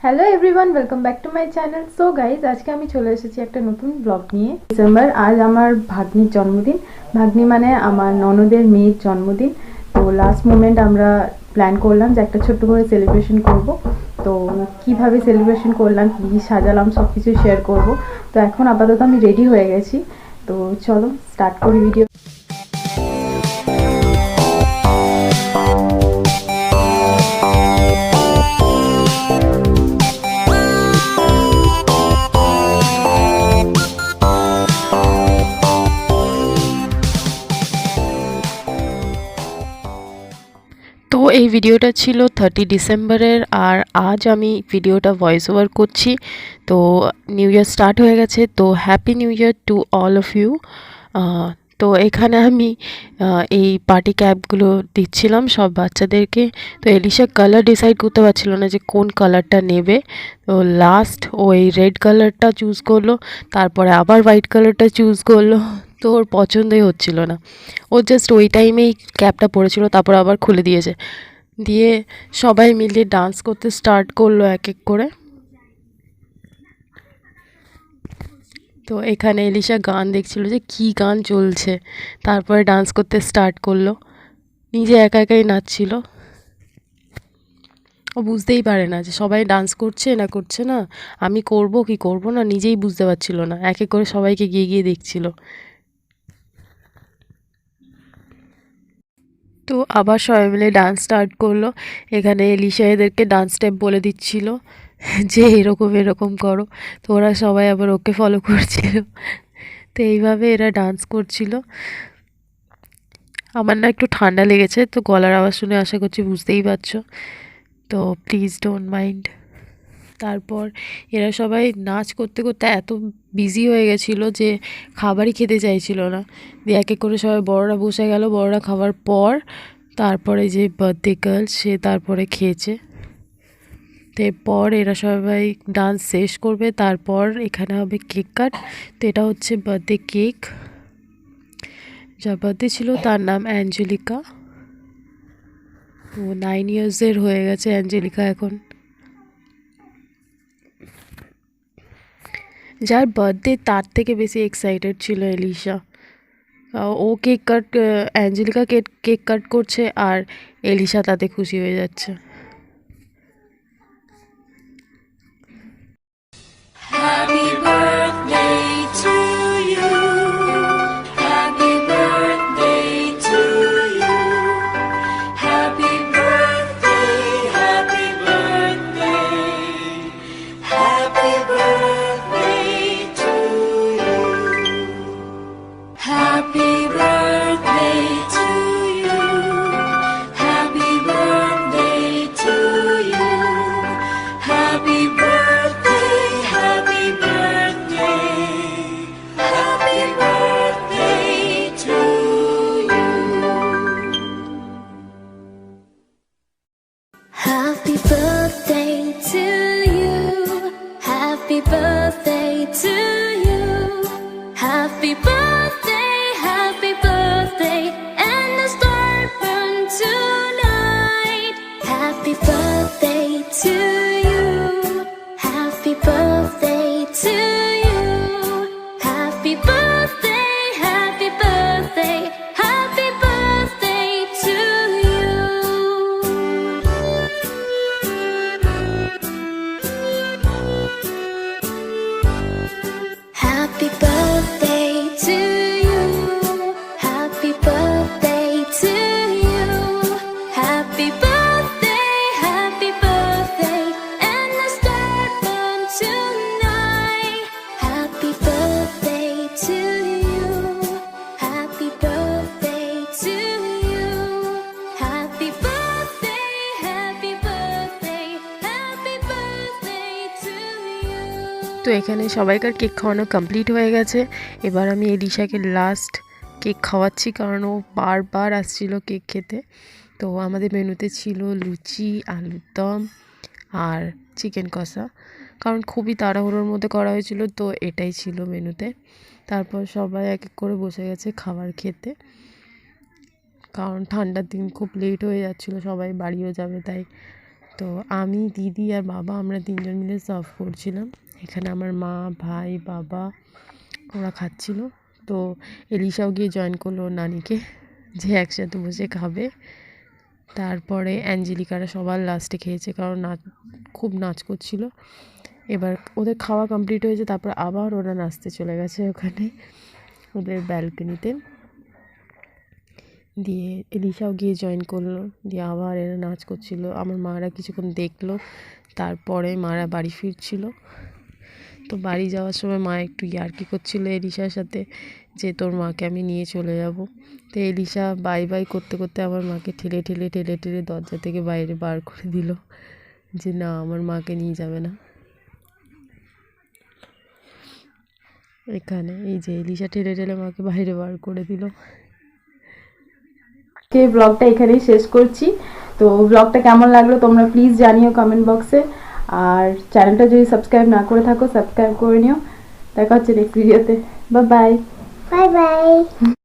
Hello everyone, welcome back to my channel. So guys, আজকে আমি চলে এসেছি একটা নতুন ব্লগ নিয়ে। ডিসেম্বর, আজ আমার ভাগ্নির জন্মদিন। ভাগ্নি মানে আমার ননদের মেয়ের জন্মদিন। তো লাস্ট মোমেন্ট আমরা প্ল্যান করলাম যে একটা ছোট্ট করে সেলিব্রেশন করব। তো কিভাবে সেলিব্রেশন করলাম, কী সাজালাম, সব কিছু শেয়ার করব। তো এখন আপাতত আমি রেডি হয়ে গেছি। তো চলো স্টার্ট করি ভিডিও। তো এই ভিডিওটা ছিল 30 ডিসেম্বরের, আর আজ আমি ভিডিওটা ভয়েস ওভার করছি। তো নিউ ইয়ার স্টার্ট হয়ে গেছে, তো happy new year to all of you. তো এখানে আমি এই পার্টি ক্যাপগুলো দিচ্ছিলাম সব বাচ্চাদেরকে। তো এলিশা কালার ডিসাইড করতে পারছিল না যে কোন কালারটা নেবে। তো লাস্ট ও এই রেড কালারটা চুজ করলো, তারপরে আবার হোয়াইট কালারটা চুজ করলো। তো ওর পছন্দই হচ্ছিল না। ও জাস্ট ওই টাইমেই ক্যাপটা পরেছিল, তারপর আবার খুলে দিয়েছে। দিয়ে সবাই মিলে ডান্স করতে স্টার্ট করলো এক এক করে। তো এখানে এলিশা গান দেখছিল যে কী গান চলছে, তারপরে ডান্স করতে স্টার্ট করলো। নিজে একা একাই নাচছিল। ও বুঝতেই পারে না যে সবাই ডান্স করছে না করছে না, আমি করব কি করব না নিজেই বুঝতে পারছিল না। এক এক করে সবাইকে গিয়ে গিয়ে দেখছিল। তো আবার সবাই মিলে ডান্স স্টার্ট করলো। এখানে এলিশা এদেরকে ডান্স স্টেপ বলে দিচ্ছিল যে এরকম এরকম করো। তো ওরা সবাই আবার ওকে ফলো করছিল। তো এইভাবে এরা ডান্স করছিল। আমার না একটু ঠান্ডা লেগেছে, তো গলার আওয়াজ শুনে আশা করছি বুঝতেই পারছো। তো প্লিজ ডোন্ট মাইন্ড। তারপর এরা সবাই নাচ করতে করতে এত বিজি হয়ে গেছিলো যে খাবারই খেতে চাইছিল না। দিয়ে এক এক করে সবাই বড়রা বসে গেল। বড়রা খাওয়ার পর তারপরে যে বার্থডে গার্ল সে তারপরে খেয়েছে। তো এরপর এরা সবাই ডান্স শেষ করবে, তারপর এখানে হবে কেক কাট। তো এটা হচ্ছে বার্থডে কেক। যার বার্থডে ছিল তার নাম অ্যাঞ্জেলিকা। ও 9 ইয়ার্সের হয়ে গেছে অ্যাঞ্জেলিকা এখন। যার বার্থডে তার থেকে বেশি এক্সাইটেড ছিল এলিশা। ও cake cut, Angelica cake cut করছে আর এলিশা তাতে খুশি হয়ে যাচ্ছে। Happy birthday to you. Happy birthday to you. Happy birthday, happy birthday. Happy birthday to you. Happy birthday to you. Happy birthday to you. Happy birthday, happy birthday. Happy birthday to you. Happy birthday to you. Happy birthday to you. Happy birthday, happy birthday. And the star burn tonight. Happy birthday to you. Happy birthday to you. Happy birthday, happy birthday. Happy birthday to you. Happy birthday to you. Happy birthday to you. Happy birthday, happy birthday. And the star burn tonight. Happy birthday to you. Happy birthday to you. Happy birthday, happy birthday. Happy birthday to you. তো এখানে সবাইকার cake খাওয়ানো complete হয়ে গেছে। এবার আমি এলিশাকে last cake খাওয়াচ্ছি, কারণ ও বারবার আসছিল কেক খেতে। তো আমাদের মেনুতে ছিল লুচি, আলুর দম আর চিকেন কষা, কারণ খুবই তাড়াহুড়োর মধ্যে করা হয়েছিল, তো এটাই ছিল মেনুতে। তারপর সবাই এক এক করে বসে গেছে খাবার খেতে, কারণ ঠান্ডার দিন খুব লেট হয়ে যাচ্ছিলো, সবাই বাড়িও যাবে তাই। তো আমি, দিদি আর বাবা আমরা তিনজন মিলে সার্ভ করছিলাম। এখানে আমার মা, ভাই, বাবা ওরা খাচ্ছিল। তো এলিশাও গিয়ে জয়েন করলো ওর নানিকে, যে একসাথে বসে খাবে। তারপরে অ্যাঞ্জেলিকারা সবার লাস্টে খেয়েছে, কারণ খুব নাচ করছিল। এবার ওদের খাওয়া কমপ্লিট হয়েছে, তারপর আবার ওরা নাচতে চলে গেছে ওখানে ওদের ব্যালকনিতে। দিয়ে এলিশাও গিয়ে জয়েন করলো, দিয়ে আবার এরা নাচ করছিল। আমার মারা কিছুক্ষণ দেখলো, তারপরে মারা বাড়ি ফিরছিল। তো বাড়ি যাওয়ার সময় মা একটু ইয়ার্কি করছিল এলিশার সাথে, যে তোর মাকে আমি নিয়ে চলে যাব। তো এলিশা বাই বাই করতে করতে আমার মাকে ঠেলে ঠেলে ঠেলে ঠেলে দরজা থেকে বাইরে বার করে দিল, যে না, আমার মাকে নিয়ে যাবে না। এখানে এই যে এলিশা ঠেলে ঠেলে মাকে বাইরে বার করে দিল। ব্লগটা এখানেই শেষ করছি। তো ব্লগটা কেমন লাগলো তোমরা প্লিজ জানিও কমেন্ট বক্সে। আর চ্যানেলটা যদি সাবস্ক্রাইব না করে থাকো সাবস্ক্রাইব করে নিও। দেখা হচ্ছে নেক্সট ভিডিওতে। Bye bye. Bye bye.